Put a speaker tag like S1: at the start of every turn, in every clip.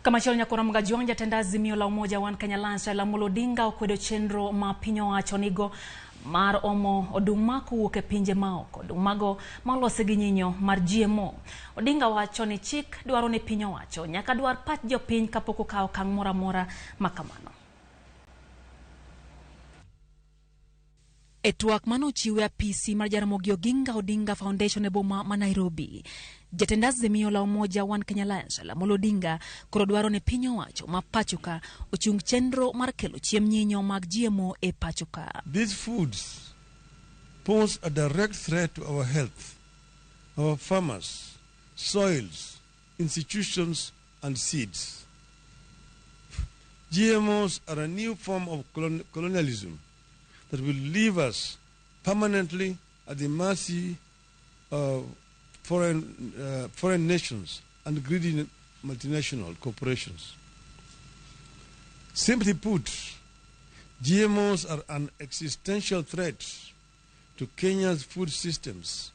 S1: Kamachalo nyakora mgajuang jatenda azimio la umoja wan Kenya Raila Odinga okwedo chenro ma piny owacho nigo mar omo oduma kowuok e pinje maoko. Odumago malose gi nyinyo mar GMO. Odinga wacho ni chik dwaro ni piny owacho nyaka dwar pach jopiny kapok okawo okang' moro amora makamano. E twak manochiwe apisi mar Ramogi Odinga Foundation e boma ma Nairobi, jatenda azimio la umoja wan Kenya Raila Odinga koro dwaro ni piny owacho ma pachoka ochung chenro mar kelo chiemb nyinyo mag GMO e pachoka.
S2: These foods pose a direct threat to our health, our farmers, soils, institutions and seeds. GMOs are a new form of colonialism that will leave us permanently at the mercy of foreign nations and greedy multinational corporations. Simply put, GMOs are an existential threat to Kenya's food systems,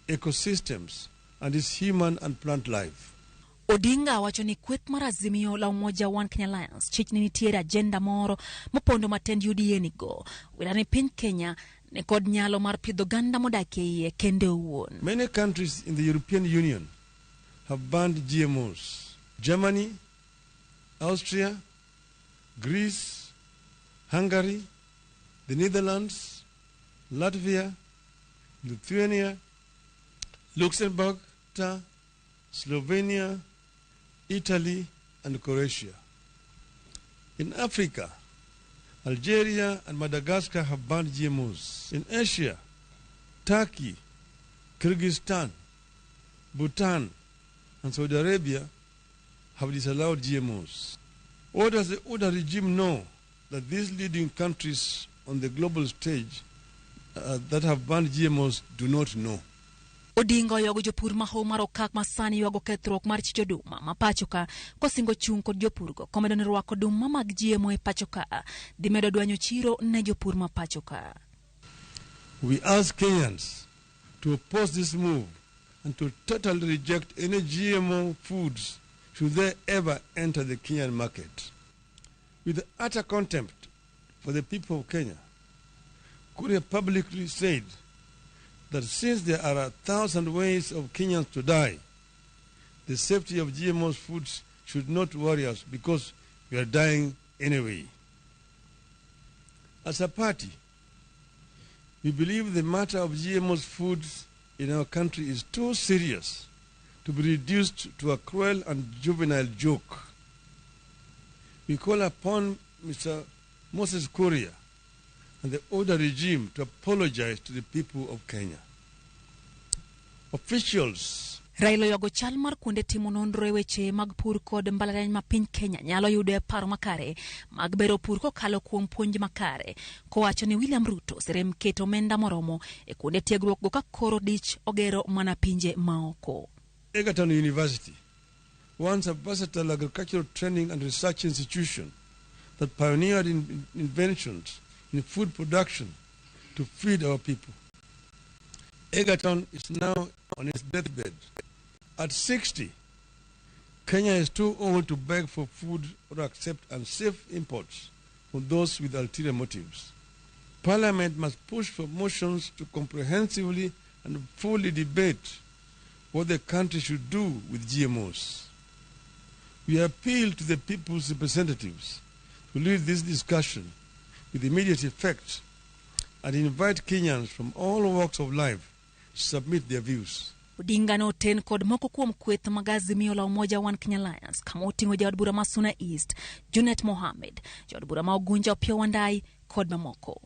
S2: ecosystems, and its human and plant life.
S1: Odinga wacho ni kweth mar azimio la umoja wan Kenya Alliance chich ni nitiere agenda moro mopondo matend UDA nigo wilani piny Kenya ne kod nyalo mar pidho ganda modakie kende owuon.
S2: Many countries in the European Union have banned GMOs. Germany, Austria, Greece, Hungary, the Netherlands, Latvia, Lithuania, Luxembourg, Slovenia, Italy, and Croatia. In Africa, Algeria and Madagascar have banned GMOs. In Asia, Turkey, Kyrgyzstan, Bhutan, and Saudi Arabia have disallowed GMOs. What does the Oda regime know that these leading countries on the global stage that have banned GMOs do not know?
S1: Odinga yogo jopur maho maro kak masani yogo kethruok mar chicho duma mapachoka kosingo chung kod jopurgo komedo ni rwako duma mag GMO e pachoka dhi medo dwanyo chiro ne jopur mapachoka.
S2: We ask Kenyans to oppose this move and to totally reject any GMO foods should they ever enter the Kenyan market. With utter contempt for the people of Kenya, Kuria publicly said that since there are 1,000 ways of Kenyans to die, the safety of GMO foods should not worry us because we are dying anyway. As a party, we believe the matter of GMO foods in our country is too serious to be reduced to a cruel and juvenile joke. We call upon Mr. Moses Kuria and the Oda regime to apologize to the people of Kenya. Officials.
S1: Raila yogo chal mar kuonde timo nonro e weche mag pur kod mbalariany ma piny Kenya nyalo yudo paro makare mag bero pur kokalo kuom puonj makare kowacho ni William Ruto serem keto omenda moromo e kuonde tiegruok go ka koro dich ogero mana pinje maoko.
S2: Egerton University, once a versatile agricultural training and research institution that pioneered inventions in food production to feed our people. Egerton is now on its deathbed. At 60, Kenya is too old to beg for food or accept unsafe imports from those with ulterior motives. Parliament must push for motions to comprehensively and fully debate what the country should do with GMOs. We appeal to the people's representatives to lead this discussion with immediate effect and invite Kenyans from all walks of life to submit their views.
S1: Odinga no ten kod moko kuom kweth mag azimio la umoja wan Kenya Alliance kama oting'o jaod bura ma Suna East, Junet Mohamed, jaod bura ma Ogunja Opiyo Wandayi kod mamoko.